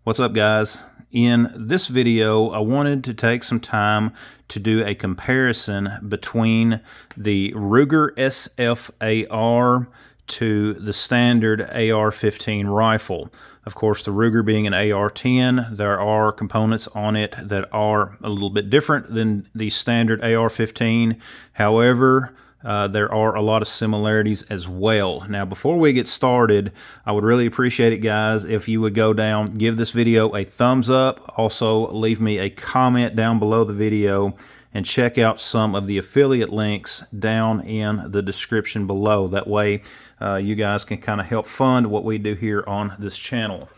What's up, guys? In this video, I wanted to take some time to do a comparison between the Ruger SFAR to the standard AR-15 rifle. Of course, the Ruger being an AR-10, there are components on it that are a little bit different than the standard AR-15. However, there are a lot of similarities as well. Now, before we get started, I would really appreciate it, guys, if you would go down, give this video a thumbs up. Also, leave me a comment down below the video and check out some of the affiliate links down in the description below. That way, you guys can kind of help fund what we do here on this channel.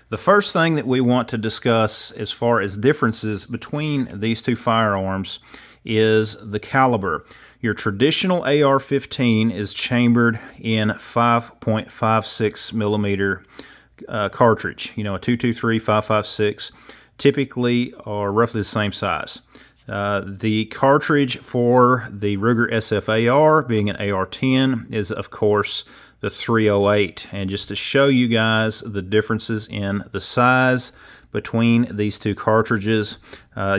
The first thing that we want to discuss as far as differences between these two firearms is the caliber. Your traditional AR-15 is chambered in 5.56 millimeter cartridge. You know, a 223, 5.56 typically are roughly the same size. The cartridge for the Ruger SFAR, being an AR-10, is of course the 308. And just to show you guys the differences in the size between these two cartridges,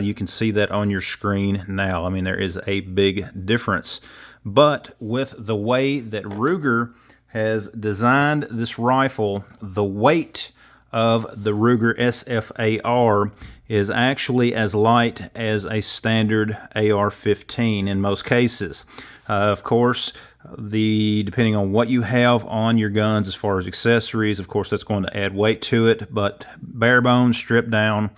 you can see that on your screen now. I mean, there is a big difference. But with the way that Ruger has designed this rifle, the weight of the Ruger SFAR is actually as light as a standard AR-15 in most cases. Of course, depending on what you have on your guns as far as accessories, of course that's going to add weight to it, but bare bones, stripped down,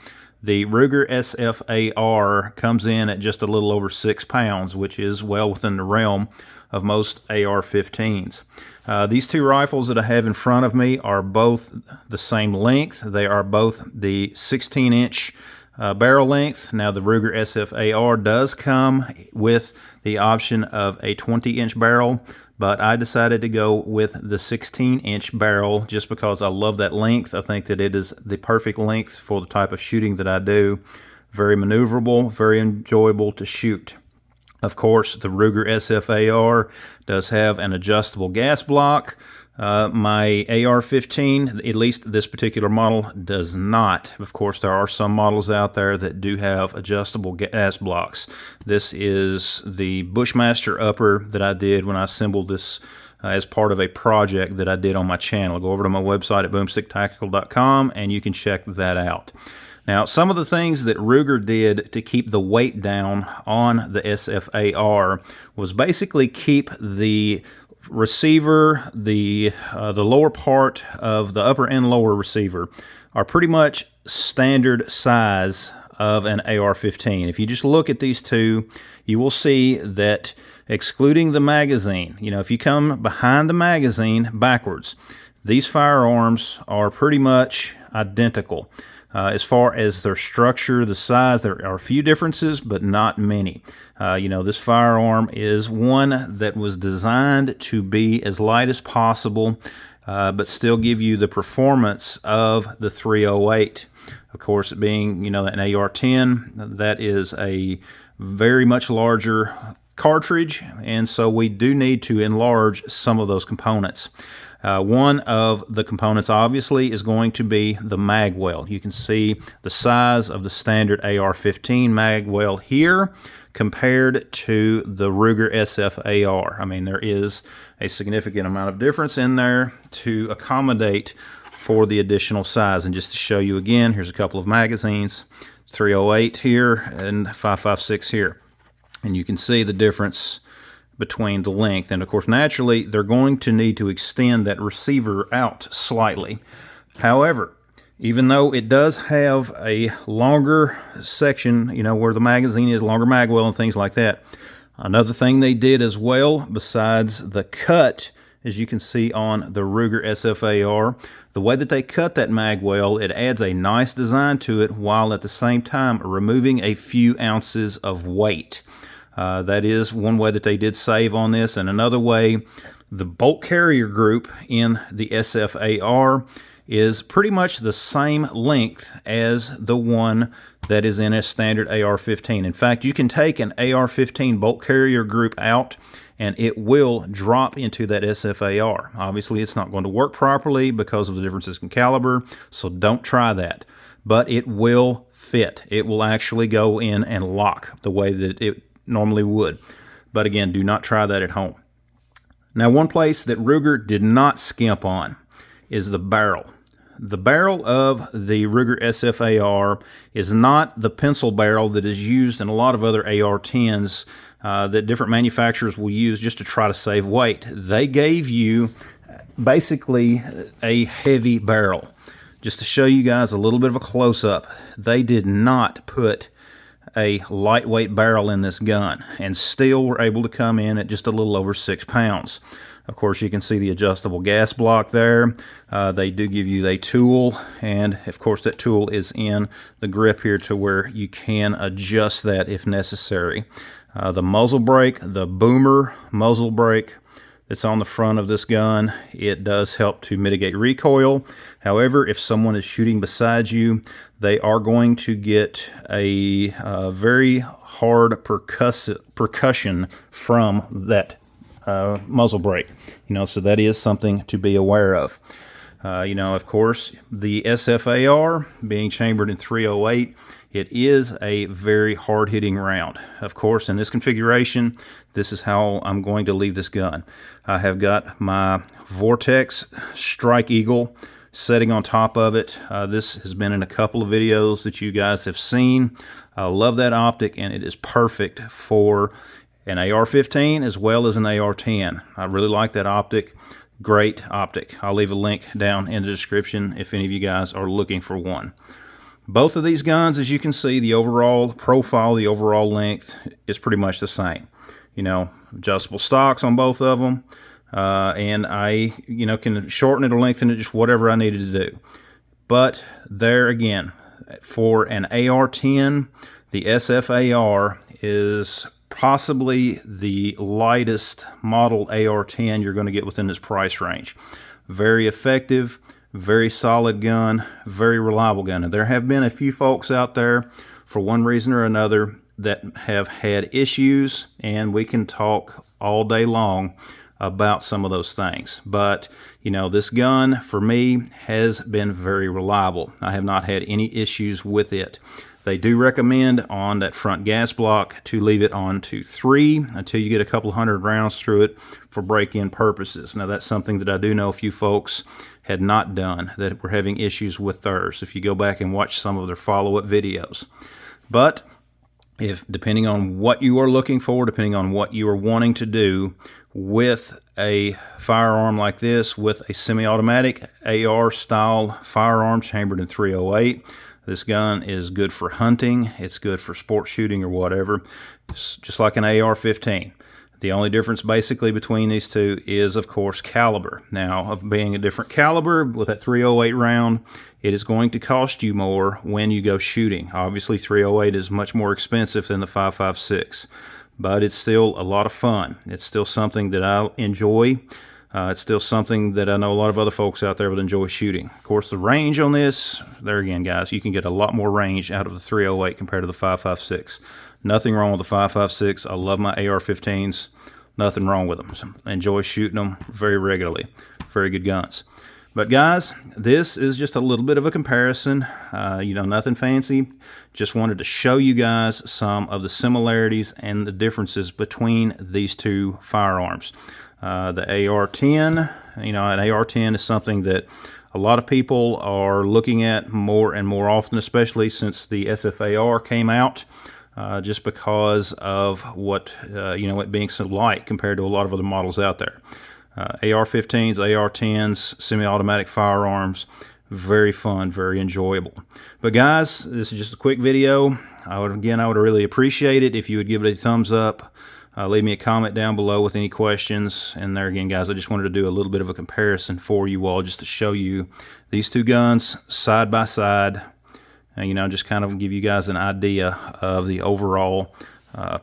the Ruger SFAR comes in at just a little over 6 pounds, which is well within the realm of most AR-15s. These two rifles that I have in front of me are both the same length. They are both the 16-inch barrel length. Now, the Ruger SFAR does come with the option of a 20-inch barrel, but I decided to go with the 16-inch barrel just because I love that length. I think that it is the perfect length for the type of shooting that I do. Very maneuverable, very enjoyable to shoot. Of course, the Ruger SFAR does have an adjustable gas block. My AR-15, at least this particular model, does not. Of course, there are some models out there that do have adjustable gas blocks. This is the Bushmaster upper that I did when I assembled this as part of a project that I did on my channel. Go over to my website at boomsticktactical.com and you can check that out. Now, some of the things that Ruger did to keep the weight down on the SFAR was basically keep the receiver, the lower part of the upper and lower receiver are pretty much standard size of an AR-15. If you just look at these two, you will see that excluding the magazine, you know, if you come behind the magazine backwards, these firearms are pretty much identical. As far as their structure, the size, there are a few differences, but not many. You know, this firearm is one that was designed to be as light as possible, but still give you the performance of the 308. Of course, it being, you know, an AR-10, that is a very much larger cartridge, and so we do need to enlarge some of those components. One of the components obviously is going to be the mag well. You can see the size of the standard AR-15 mag well here compared to the Ruger SFAR. I mean, there is a significant amount of difference in there to accommodate for the additional size. And just to show you again, here's a couple of magazines, 308 here and 5.56 here. And you can see the difference between the length, and of course naturally they're going to need to extend that receiver out slightly. However, even though it does have a longer section, you know, where the magazine is, longer mag well and things like that, another thing they did as well, besides the cut, as you can see on the Ruger SFAR, the way that they cut that mag well, it adds a nice design to it while at the same time removing a few ounces of weight. That is one way that they did save on this. And another way, the bolt carrier group in the SFAR is pretty much the same length as the one that is in a standard AR-15. In fact, you can take an AR-15 bolt carrier group out and it will drop into that SFAR. Obviously, it's not going to work properly because of the differences in caliber, so don't try that. but it will fit. It will actually go in and lock the way that it normally would. But again, do not try that at home. Now, one place that Ruger did not skimp on is the barrel. The barrel of the Ruger SFAR is not the pencil barrel that is used in a lot of other AR-10s that different manufacturers will use just to try to save weight. They gave you basically a heavy barrel. Just to show you guys a little bit of a close-up, they did not put a lightweight barrel in this gun and still were able to come in at just a little over 6 pounds. Of course, you can see the adjustable gas block there. They do give you a tool, and of course that tool is in the grip here to where you can adjust that if necessary. The muzzle brake, the boomer muzzle brake that's on the front of this gun, it does help to mitigate recoil. However, if someone is shooting beside you, they are going to get a very hard percussion from that muzzle brake, so that is something to be aware of. Of course, the SFAR being chambered in .308, it is a very hard-hitting round. Of course, in this configuration, this is how I'm going to leave this gun. I have got my Vortex Strike Eagle setting on top of it. This has been in a couple of videos that you guys have seen. I love that optic, and it is perfect for an AR-15 as well as an AR-10. I really like that optic. Great optic. I'll leave a link down in the description if any of you guys are looking for one. Both of these guns, as you can see, the overall profile, the overall length is pretty much the same. Adjustable stocks on both of them. And I, can shorten it or lengthen it, just whatever I needed to do. But there again, for an AR-10, the SFAR is possibly the lightest model AR-10 you're going to get within this price range. Very effective, very solid gun, very reliable gun. And there have been a few folks out there, for one reason or another, that have had issues, and we can talk all day long about some of those things. But this gun for me has been very reliable. I have not had any issues with it. They do recommend on that front gas block to leave it on to 3 until you get a couple hundred rounds through it for break-in purposes. Now, that's something that I do know a few folks had not done, that were having issues with theirs, if you go back and watch some of their follow-up videos. But depending on what you are looking for, depending on what you are wanting to do with a firearm like this, with a semi-automatic AR-style firearm chambered in .308, this gun is good for hunting, it's good for sport shooting or whatever, just like an AR-15. The only difference basically between these two is, of course, caliber. Now, of being a different caliber with that .308 round, it is going to cost you more when you go shooting. Obviously, .308 is much more expensive than the 5.56, but it's still a lot of fun. It's still something that I enjoy. It's still something that I know a lot of other folks out there would enjoy shooting. Of course, the range on this, there again, guys, you can get a lot more range out of the .308 compared to the 5.56. Nothing wrong with the 5.56. I love my AR-15s. Nothing wrong with them. So I enjoy shooting them very regularly. Very good guns. But guys, this is just a little bit of a comparison. Nothing fancy. Just wanted to show you guys some of the similarities and the differences between these two firearms. The AR-10, an AR-10 is something that a lot of people are looking at more and more often, especially since the SFAR came out, just because of it being so light compared to a lot of other models out there. AR-15s, AR-10s, semi-automatic firearms, very fun, very enjoyable. But guys, this is just a quick video. I would really appreciate it if you would give it a thumbs up. Leave me a comment down below with any questions. And there again, guys, I just wanted to do a little bit of a comparison for you all, just to show you these two guns side by side, and just kind of give you guys an idea of the overall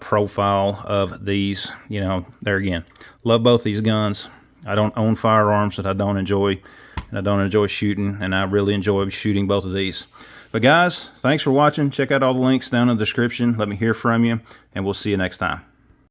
profile of these. There again, love both these guns. I don't own firearms that I don't enjoy, and I don't enjoy shooting, and I really enjoy shooting both of these. But guys, thanks for watching. Check out all the links down in the description. Let me hear from you, and we'll see you next time.